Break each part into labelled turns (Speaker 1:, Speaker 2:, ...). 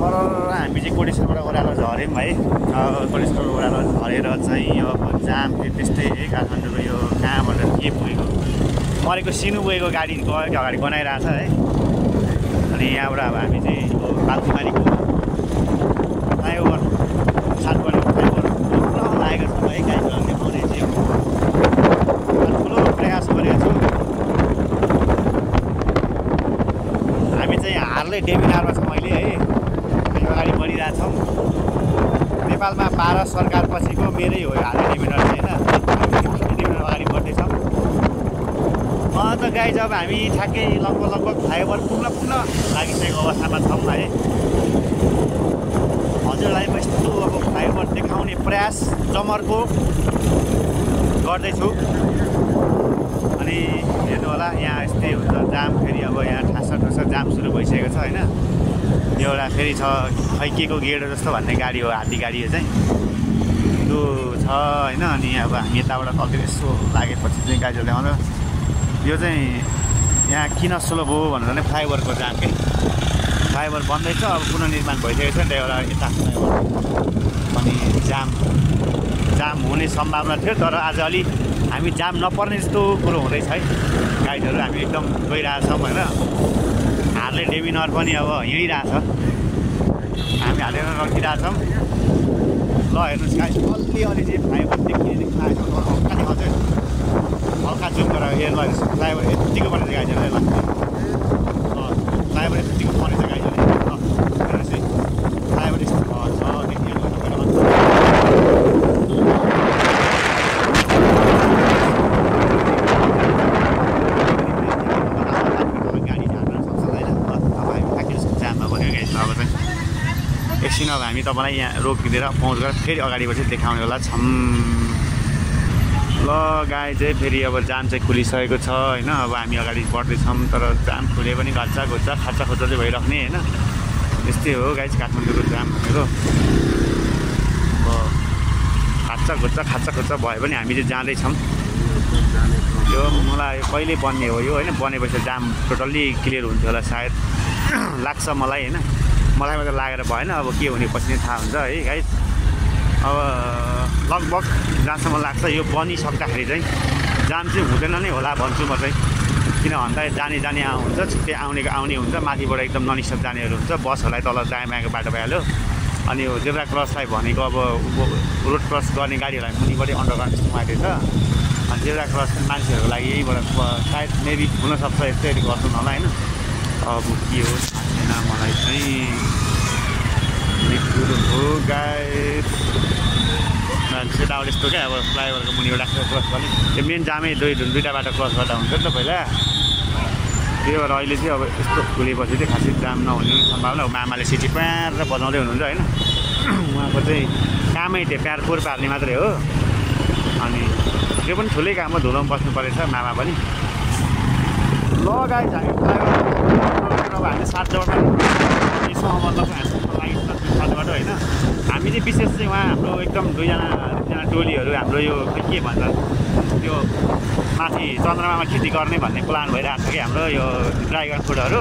Speaker 1: पर हामी चाहिँ कोटेश्वरबाट ओह्रालो झऱ्यौँ है। कोटेश्वर ओह्रालो झरेर चाहिँ अब जाम थियो त्यस्तै है। काठमाडौँको यो कहाँबाट के पुगेको मरेको सिनु गएको गाडी गएको अगाडि बनाइरहेछ है। अनि यहाँबाट अब हामी चाहिँ बालकुमारीको फ्लाइओभर सातपल्ट फ्लाइओभर लागेको छ है। गाडीहरू देखाउने चाहिँ ठुलो प्रयास गरेको छु। हामी चाहिँ हार्ले डेमिनारमा छौँ अहिले है। अगाडि बढिरहेछौँ। नेपालमा भारत सरकार पछिको मेरै हो हार्ले डेमिनार चाहिँ होइन। डेमिनार अगाडि बढ्दैछौँ। त गाइज अब हामी ठ्याक्कै लगभग फ्लाइओभर पुग्न लागिसकेको अवस्थामा छौँ है। हजुरलाई म यस्तो अब फ्लाइओभर देखाउने प्रयास जमर्को गर्दैछु। अनि हेर्नु होला यहाँ यस्तै हुन्छ जाम। फेरि अब यहाँ ठासा जाम सुरु भइसकेको छ होइन। यो एउटा फेरि छ खै के को गेट जस्तो भन्ने गाडी हो, हात्ती गाडी हो चाहिँ त्यो छ होइन। अनि अब हामी यताबाट कति यसो लागेपछि चाहिँ गाडीहरू ल्याउँदा यो चाहिँ यहाँ किन स्लो भयो भनेर नै फ्लाइओभरको जाम के। फ्लाइओभर बन्दैछ अब पुनर्निर्माण भइसकेको छ नि, त्यही भएर यता फ्लाइओभर अनि जाम हुने सम्भावना थियो। तर आज अलि हामी जाम नपर्ने जस्तो कुरो हुँदैछ है। गाडीहरू हामी एकदम गइरहेछौँ होइन। हार्ले डेमिनार पनि अब हिँडिरहेछ, हामी हालेर रखिरहेछौँ। ल हेर्नुहोस् गाइस अलि चाहिँ फ्लाइओभर देखिने हल्का जुम गरेर हेर्नु फ्लाइओभर यत्तिको बनेछ गाडीहरूले। ल फ्लाइओभर यत्तिको बनेछ गाडीहरूले। ल हेर्नुहोस् है फ्लाइओभर यस्तो छ देखिहाल्नु तपाईँले। एकछिन अब हामी तपाईँलाई यहाँ रोकिदिएर पहुँच गरेर फेरि अगाडिबाट देखाउने होला छौँ। ल गाडी चाहिँ फेरि अब जाम चाहिँ खुलिसकेको छ होइन। अब हामी अगाडि बढ्दैछौँ तर जाम खुले पनि खाच्चा खोज्चा चाहिँ भइराख्ने होइन। यस्तै हो गाइज काठमाडौँको जाम भनेको। अब खाच्चा खोज्चा भए पनि हामी चाहिँ जाँदैछौँ। यो मलाई कहिले बन्ने हो यो होइन। बनेपछि जाम टोटल्ली क्लियर हुन्थ्यो होला सायद लाग्छ मलाई होइन। मलाई मात्रै लागेर भएन, अब के हुने पछि नै थाहा हुन्छ है गाइस। अब लगभग जहाँसम्म लाग्छ यो बनिसक्दाखेरि चाहिँ जाम चाहिँ हुँदैन नै होला भन्छु म चाहिँ। किन भन्दा जाने हुन्छ, छिट्टै आउने हुन्छ। माथिबाट एकदम ननिस्टप जानेहरू हुन्छ, बसहरूलाई तल दायाँ बायाँको बाटो भइहाल्यो। अनि यो जेब्रा क्रसलाई भनेको अब रोड क्रस गर्ने गाडीहरूलाई मुनिबाटै अन्डरग्राउन्ड सिस्टम आएको छ। अनि जेब्रा क्रस मान्छेहरूको लागि यहीबाट सायद मेबी हुनसक्छ यस्तै गर्छौँ होला होइन। अब के हो छैन मलाई चाहिँ हो गाइस। मान्छे त अब यस्तो क्या अब फ्लाइओभरको मुनिबाट क्रस गर्ने त्यो मेन जामै दुईवटा बाटो क्रस गर्दा हुन्छ नि त पहिला। त्यही भएर अहिले चाहिँ अब यस्तो खुलेपछि चाहिँ खासै जाम नहुने सम्भावना हो। मामाले सिटी प्यार बजाउँदै हुनुहुन्छ होइन। उहाँको चाहिँ कामै त्यो प्यार फोहोर पार्ने मात्रै हो। अनि त्यो पनि ठुलै काम हो, धुलोमा बस्नु परेछ मामा पनि। ल गाइस हामी फ्लाइओभर हामी 7 जग्गा यसमा मतलब लागि साथबाट होइन। हामी चाहिँ विशेष चाहिँ उहाँ हाम्रो एकदम दुईजना टोलीहरू हाम्रो यो के भन्छ त्यो माथि चन्द्रमामा खेती गर्ने भन्ने प्लान भइरहेको छ कि हाम्रो यो ड्राइगन फ्रुटहरू।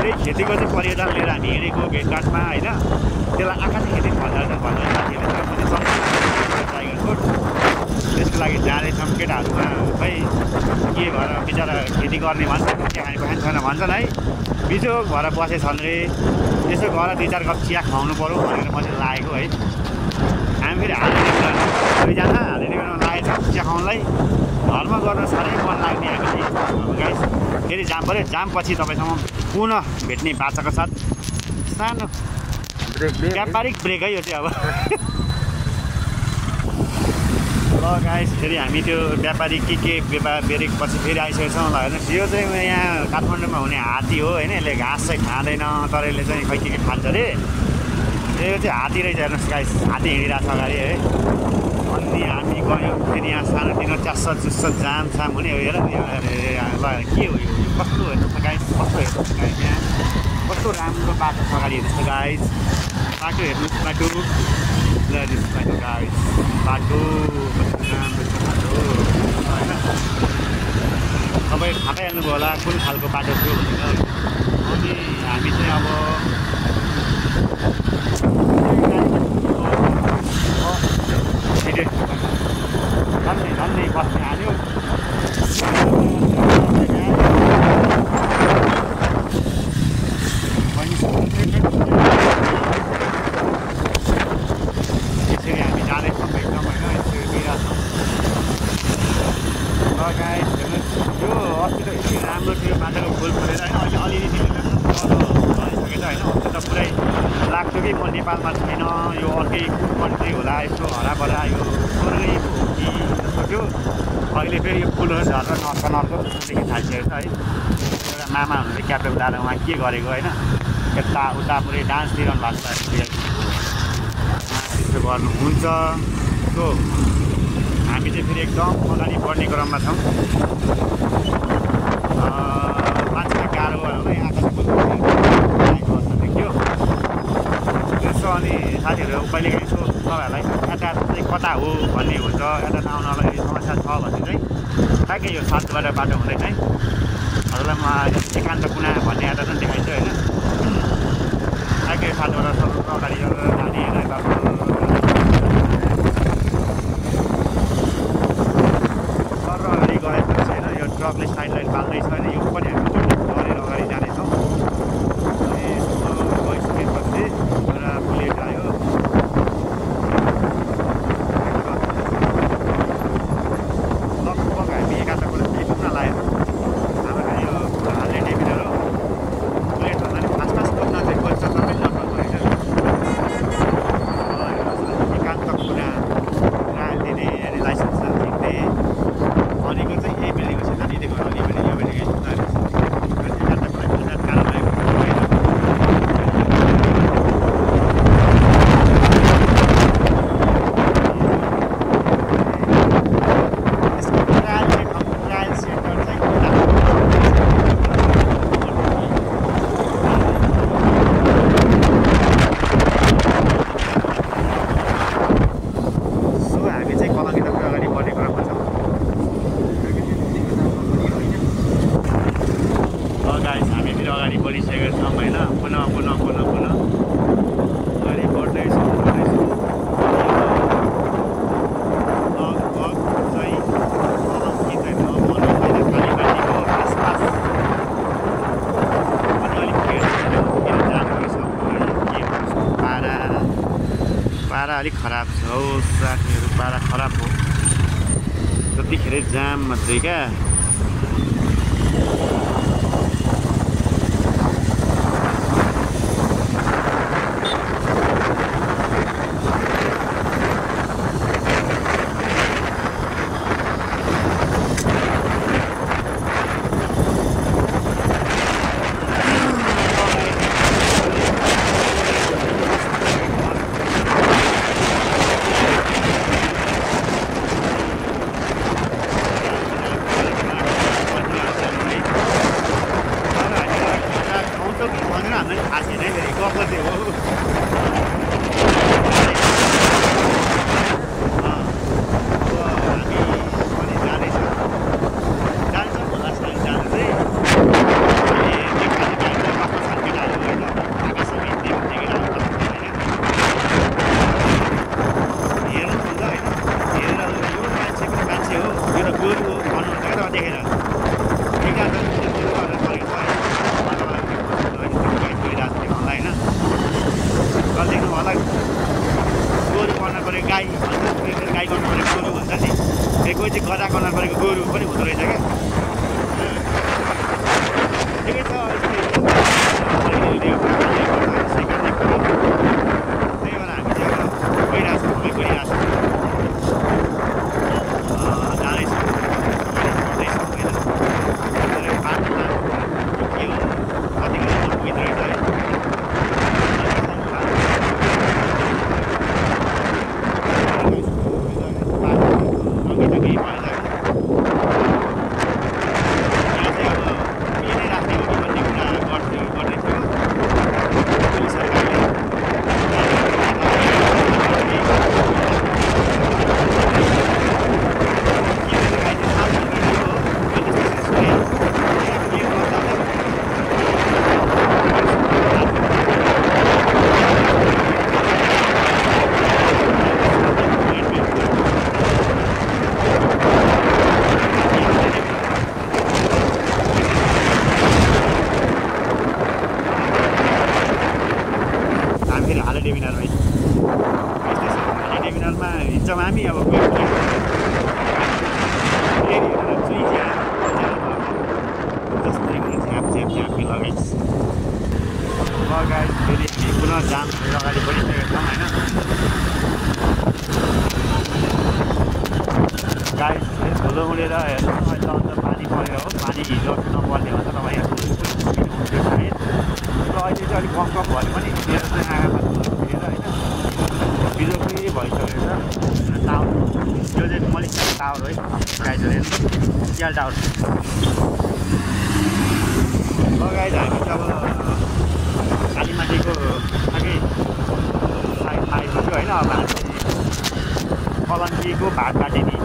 Speaker 1: त्यही खेतीको चाहिँ पर्यटन लिएर हामी हिँडेको भेटघाटमा होइन। त्यसलाई आकाश खेती भन्छ साथीहरूले ड्राइगन फ्रुट। त्यसको लागि जाँदैछौँ केटाहरूमा खै के भएर बिचरा खेती गर्ने भन्छ के खाने खान्छ छैन भन्छन् है। बिजोग भएर बसेछन् रे, यसो गएर 2-4 कप चिया खुवाउनु पऱ्यो भनेर मैले लागेको है। हामी फेरि दुईजना हालेर लागेछौँ चिया खुवाउनुलाई। घरमा गर्न साह्रै मन लाग्ने हामी चाहिँ गाइस। फेरि जाम पऱ्यो, जाम पछि तपाईँसँग पुनः भेट्ने बाचाको साथ सानो व्यापारिक ब्रेक है यो चाहिँ अब। ल गाइस फेरि हामी त्यो व्यापारिक के ब्रेक पछि फेरि आइसकेको छौँ। ल हेर्नुहोस् यो चाहिँ यहाँ काठमाडौँमा हुने हात्ती हो होइन। यसले घाँस चाहिँ खाँदैन तर यसले चाहिँ खै के खान्छ अरे। यो चाहिँ हात्ती रहेछ हेर्नुहोस् गाइस। हात्ती हिँडिरहेको छ अगाडि है। अनि हामी गयौँ फेरि यहाँ सानोतिनो च्यास्स जाम हुने हो। हेर ल के हो यो कस्तो हेर्नुहोस् न गाइस, कस्तो हेर्नुहोस् गाइस। यहाँ कस्तो राम्रो बाटो छ अगाडि हेर्नुहोस् न गाइस। बाटो हेर्नुहोस् बाटो बाटो गाइस। बाटो राम्रो छ बाटो होइन। तपाईँ थाहा पाइहाल्नुभयो होला कुन खालको बाटो थियो भनेर। अनि हामी चाहिँ अब कि म नेपालमा छैन, यो अर्कै कन्ट्री होला, यस्तो हराभरा यो स्वर्गै हो कि जस्तो थियो। अहिले फेरि यो फुलहरू झरेर नर्क नर्क देखि थालिसकेको छ है। एउटा मामा हुनुहुन्थ्यो क्याप्टन दादा, उहाँ के गरेको होइन, यता उता पुरै डान्स दिइरहनु भएको छ। त्यस्तो गर्नुहुन्छ। सो हामी चाहिँ फेरि एकदम अगाडि बढ्ने क्रममा छौँ। मान्छेलाई गाह्रो भयो भने आकाश अवस्था देखियो यसो। अनि साथीहरू कहिलेकाहीँ यसो तपाईँहरूलाई यातायात चाहिँ कता हो भन्ने हुन्छ, यातायात आउनलाई समस्या छ भने चाहिँ ठ्याक्कै यो 7 बाटो हुँदै चाहिँ हजुरलाई म एकान्त कुना भन्ने यातायात पनि देखाइन्छु होइन। ठ्याक्कै 7 बाटो अगाडि जाने अगाडि गएपछि होइन यो ट्रकले साइड लाइन बाल्दैछ होइन, यो पनि हामी गरेर अगाडि जानेछौँ। अनि गइसकेपछि एउटा बुलेट आयो, लगभग हामी 11 कुरा पुग्न लाग्यो। हाम्रो यो हाल्ने डेभिडर हो, बुलेटभन्दा पनि फास्ट फास्ट कुद्न चाहिँ पैसा सबै लगभग गरेको छ। एकान्त कुना दिने अनि लाइसेन्सहरू दिने भनेको चाहिँ यही बिल्डिङको सिधा दिँदै गयो। अलि पनि यो बिल्डिङ अगाडि बढिसकेका छौँ होइन। पुनः अगाडि बढ्दैछौँ। लगभग चाहिँ कालीबाटीको आसपास अनि अलिक जानुपर्छ। पारा अलिक खराब छ हौ साथीहरू, पारा खराब हो जतिखेर जाम मात्रै क्या। गाई गर्नु परेको गोरु हुन्छ नि, कोही चाहिँ गधा गर्नु परेको गोरु पनि हुँदो रहेछ क्या। ठिकै छ, त्यही भएर हामी चाहिँ गइरहेको छौँ, गइरहेको छौँ, जाँदैछौँ, पढ्दैछौँ होइन। बाटोमा के हो कति घन्टा पुगिँदो रहेछ है। हामी अब जस्तै झ्याप लगाइस्। फेरि हामी पुनः जाम अगाडि बढिसकेका छौँ होइन। गाइस धुलो उडेर हेर्नु अहिले अन्त पानी परेर हो, पानी हिजो नपर्ने हो त तपाईँ यहाँ हुन्थ्यो सायद। तर अहिले चाहिँ अलिक कम भयो पनि मेरो चाहिँ आँखामा धुलो उडेर होइन बिजोकै भइसकेको छ। टावर यो चाहिँ मलिक टावर है गाइस हेर्नु सियाल टावर। गाइस हामी चाहिँ अब कालीमाटीको अघि आइपुग्यो होइन। अब हामी कलङ्कीको भाटबाटेनी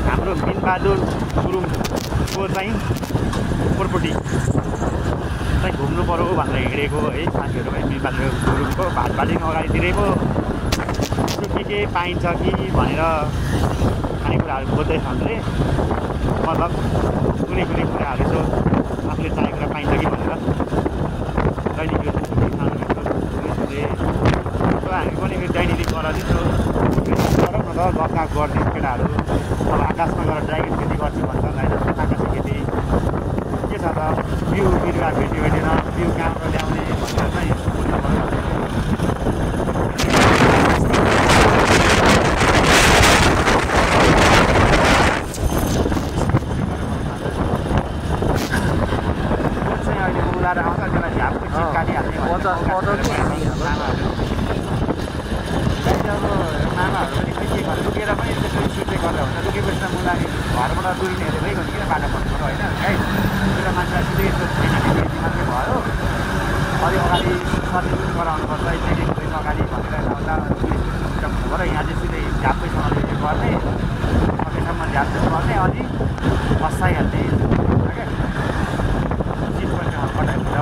Speaker 1: हाम्रो मिनबहादुर गुरुङको चाहिँ कोरपट्टि चाहिँ घुम्नु पऱ्यो भनेर हिँडेको है साथीहरू है। मिनबहादुर गुरुङको भाटबाटेनी अगाडितिरै पो के पाइन्छ कि भनेर खानेकुराहरू खोज्दैछन् अरे। मतलब कुनै कुनै कुराहरू यसो आफूले चाहेको कुरा पाइन्छ कि भनेर दैनिक यो हामी पनि दैनिक गराउँदैछौँ गरौँ न त लक्का गरिदिउँ केटाहरू। अब आकाशमा गएर ड्राइगन खेती गर्छु भन्छ होइन आकाशे खेती के छ त बिउ बिरुवा भेट्यो भेटेन बिउ कहाँबाट ल्याउने भनेर चाहिँ मुलाएर आउँछ त्यसलाई झ्यापको चिप काटिहाल्ने मामाहरू पनि खै के गर्छ लुकेर पनि त्यसरी सुत्दै गर्दा हुन्छ। लुकेपछि त मुला घरबाट दुरिनेहरू भइगयो किन बाटो भन्नु होइन है। त्यो मान्छेलाई सिधै यस्तो छैन मात्रै भयो अलि अगाडि सर्टिफिकेट गराउनुपर्छ त्यहाँदेखि अगाडि भनेर लाउँदा हुँदो यहाँ चाहिँ सिधै झ्यापैसँगले गर्ने सकेसम्म झ्याप्दै गर्ने अनि बसाइहाल्ने क्या चिप पनि कटाइन्छ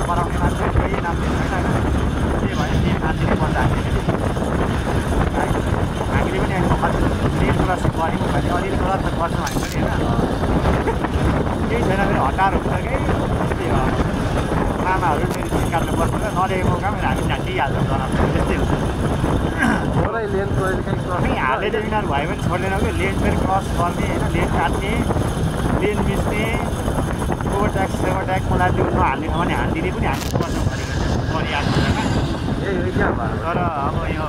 Speaker 1: बनाउने मान्छे कोही नाम्ने छैन होइन। त्यही भएर त्यही नाम्दिनु पर्छ हामीले पनि अहिले डेढ कुरा गरेको भने अलिअलि कुरा त गर्छौँ हामी पनि होइन। केही छैन फेरि हतार हुन्छ कि त्यस्तै हो मामाहरू फेरि चिज काट्नु पर्छ नदेखेको काम हामी झाँटिहाल्छौँ जनाउँछ त्यस्तै हुन्छ।
Speaker 2: लेन
Speaker 1: कहीँ हालेर यिनीहरू भयो भने छोड्दैनौँ कि लेन फेरि क्रस गर्ने होइन लेन काट्ने लेन मिच्ने ओभरट्याक्स सेभरट्याक्स मलाई त्यो नहाल्ने छ भने हालिदिने पनि हामी पर्छ परिहाल्छ तर अब यो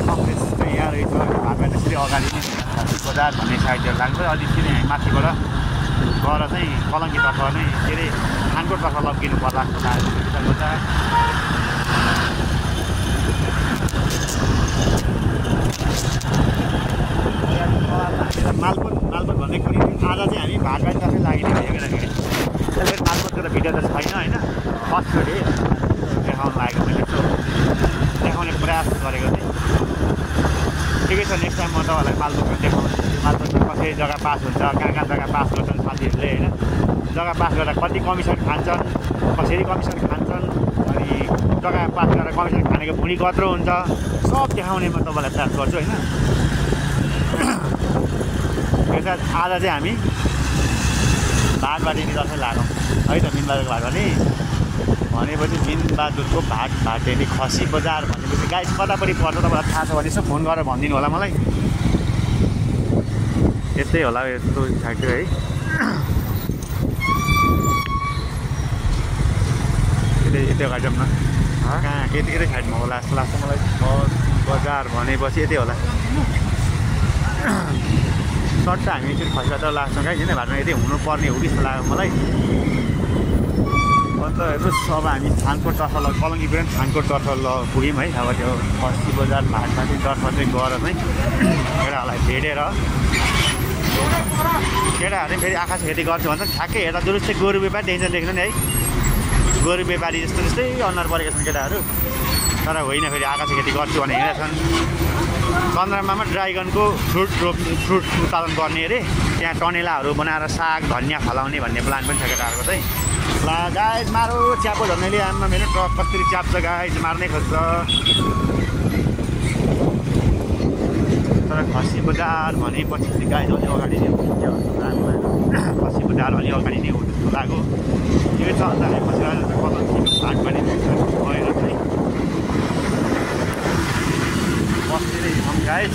Speaker 1: कङ्ग्रेस चाहिँ यहाँ रहेछ भाटबाट त्यसरी अगाडि नै बजार भन्ने साइडतिर लाग्छ। अलि फेरि हामी माथिबाट गएर चाहिँ कलङ्कीतर्फ नै के अरे खानकोटतर्फ लगिनु पर्ला जस्तो लाग्छ। मालपोत भन्ने कुनै दिन आज चाहिँ हामी भाटबाटतर्फै लागिने भयो केटाकेटी। त्यसरी मालपोतको त भिडियो त छैन होइन फर्स्टचोटि देखाउनु लागेको मैले यसो देखाउने प्रयास गरेको थिएँ। ठिकै छ नेक्स्ट टाइम म तपाईँहरूलाई मालपोतको देखाउँछु मालपोतमा कसरी जग्गा पास हुन्छ कहाँ कहाँ जग्गा पास गर्छन् साथीहरूले होइन। जग्गा पास गर्दा कति कमिसन खान्छन् कसरी कमिसन खान्छन् अनि जग्गा पास गरेर कमिसन खानेको भुँडी कत्रो हुन्छ सब देखाउने म तपाईँलाई प्रयास गर्छु होइन। आज चाहिँ हामी भाटबाटेनीतर्फै लागौँ है त मिनबहादुरको भाटबाटेनी भनेपछि मिनबहादुरको भाटबाटेनी खसी बजार भनेपछि गाइस कतापट्टि पर्छ तपाईँलाई थाहा छ भने यसो फोन गरेर भनिदिनु होला मलाई। यस्तै होला यस्तो ठ्याक्कै है। यतै अगाडि जाउँ न कहाँ यतिकै साइडमा होला जस्तो लाग्छ मलाई। बजार भनेपछि यतै होला सर्ट त हामी एकचोटि खसिबाट लाग्छौँ क्या किन भाटमा यतै हुनुपर्ने हो कि जस्तो लाग्यो मलाई। अन्त हेर्नुहोस् अब हामी खानकोटतर्फ कलङ्कीबाट खानकोटतर्फ पुग्यौँ है। अब त्यो खसी बजार भाटबाटेनीतर्फ चाहिँ गएर चाहिँ केटाहरूलाई भेटेर केटाहरूले फेरि आकाश खेती गर्छु भन्छ ठ्याक्कै हेर्दा दुरुस्तै गोरु व्यापारी देखिन्छ देख्नु नि है। गोरु व्यापारी जस्तो जस्तै अनुहार परेका छन् केटाहरू तर होइन फेरि आकाश खेती गर्छु भने हिँडेका छन्। चन्द्रमामा ड्राइगनको फ्रुट उत्पादन गर्ने अरे त्यहाँ टनेलाहरू बनाएर साग धनियाँ फलाउने भन्ने प्लान पनि छ केटाहरूको चाहिँ। ला गाइस मारो च्यापो झर्नेले आमा मेरो ट्रक कसरी च्याप्छ गाइस मार्नै खोज्छ। तर खसी बजार भनेपछि चाहिँ गाइस अलि अगाडि नै हुन्छ खसी बजार अलि अगाडि नै हो जस्तो लाग्यो। यो छ अन्त हामी पछि कलङ्कीको भाटबाटेनी गएर चाहिँ बस्दै गाइज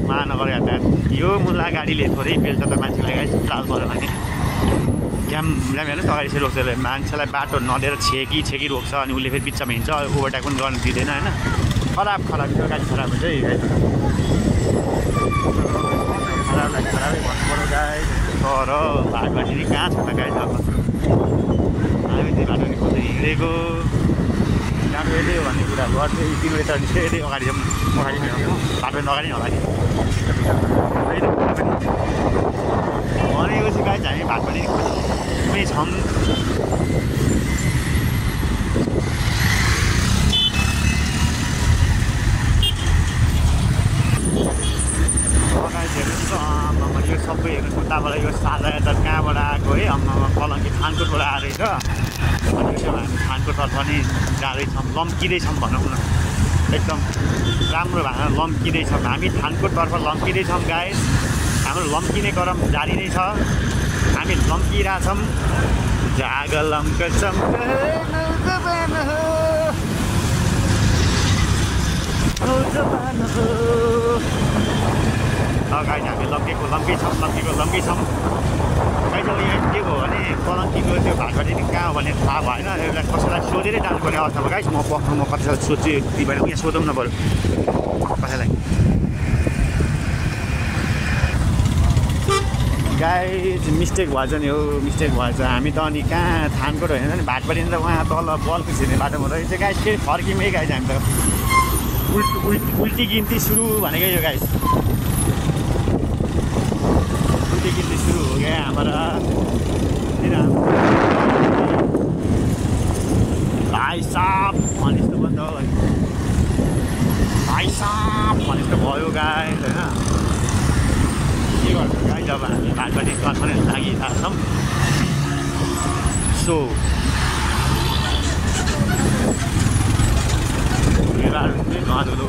Speaker 1: महानगर यातायात यो मुला गाडीले थोरै बेल्छ त मान्छेलाई गाइज चाल पऱ्यो भने ल्याम हेर्नुहोस् अगाडि चाहिँ रोक्छ मान्छेलाई बाटो नदिएर छेकी रोक्छ अनि उसले फेरि बिचमा हिँड्छ ओभरटेक पनि गर्नु दिँदैन होइन खराब यो गाडी खराब हुन्छ है खराबै भन्नु पऱ्यो गाई तर भागबाटी कहाँ छ त गाई अब हामी त्यो बाटो खोज्दै हिँडेको राम्रो हेऱ्यो भन्ने कुरा गर्थ्यो तिम्रो यता निस्केँ अगाडि जाउँ अगाडि बाटो अगाडि होला नि भनेपछि गाई हामी भागबाटी खोज्दै छौँ यो सबै हेर्नु उताबाट यो सादा यता कहाँबाट आएको है अम्मामा कलङ्की थानकोटबाट आएर अनि यो हामी थानकोटतर्फ नि जाँदैछौँ लम्किँदैछौँ भनौँ न एकदम राम्रो भएर लम्किँदैछौँ हामी थानकोटतर्फ लम्किँदैछौँ गाइस हाम्रो लम्किने क्रम जारी नै छ हामी लम्किरहेछौँ जाग लम्कछौँ गाई हामी लम्केछौँ गाई चाहिँ यहाँ के भयो भने कलङ्कीको त्यो भागबाट कहाँ हो भने थाहा भएन यसलाई कसैलाई सोधेरै जानुपर्ने अवस्थामा गाइस म कतिलाई सोध्छु ती भएर यहाँ सोधौँ न बरु कसैलाई गाई मिस्टेक भएछ नि हो मिस्टेक भएछ हामी त अनि कहाँ थानकोट होइन नि भाटबाटी त उहाँ तल बलको छिर्ने बाटोमा रहेछ गाइस फेरि फर्किमै गाइस हामी त उल्टी गिन्ती सुरु भनेकै यो गाइस उल्टी गिन्ती सुरु हो गया हमारा भाइ साहब भने जस्तो बन्द हो भाइ साहब भने जस्तो भयो गाई होइन के गर्छ गाई जब हामी भाटबाटी तर्फने लागिरहेको छौँ सो धुलो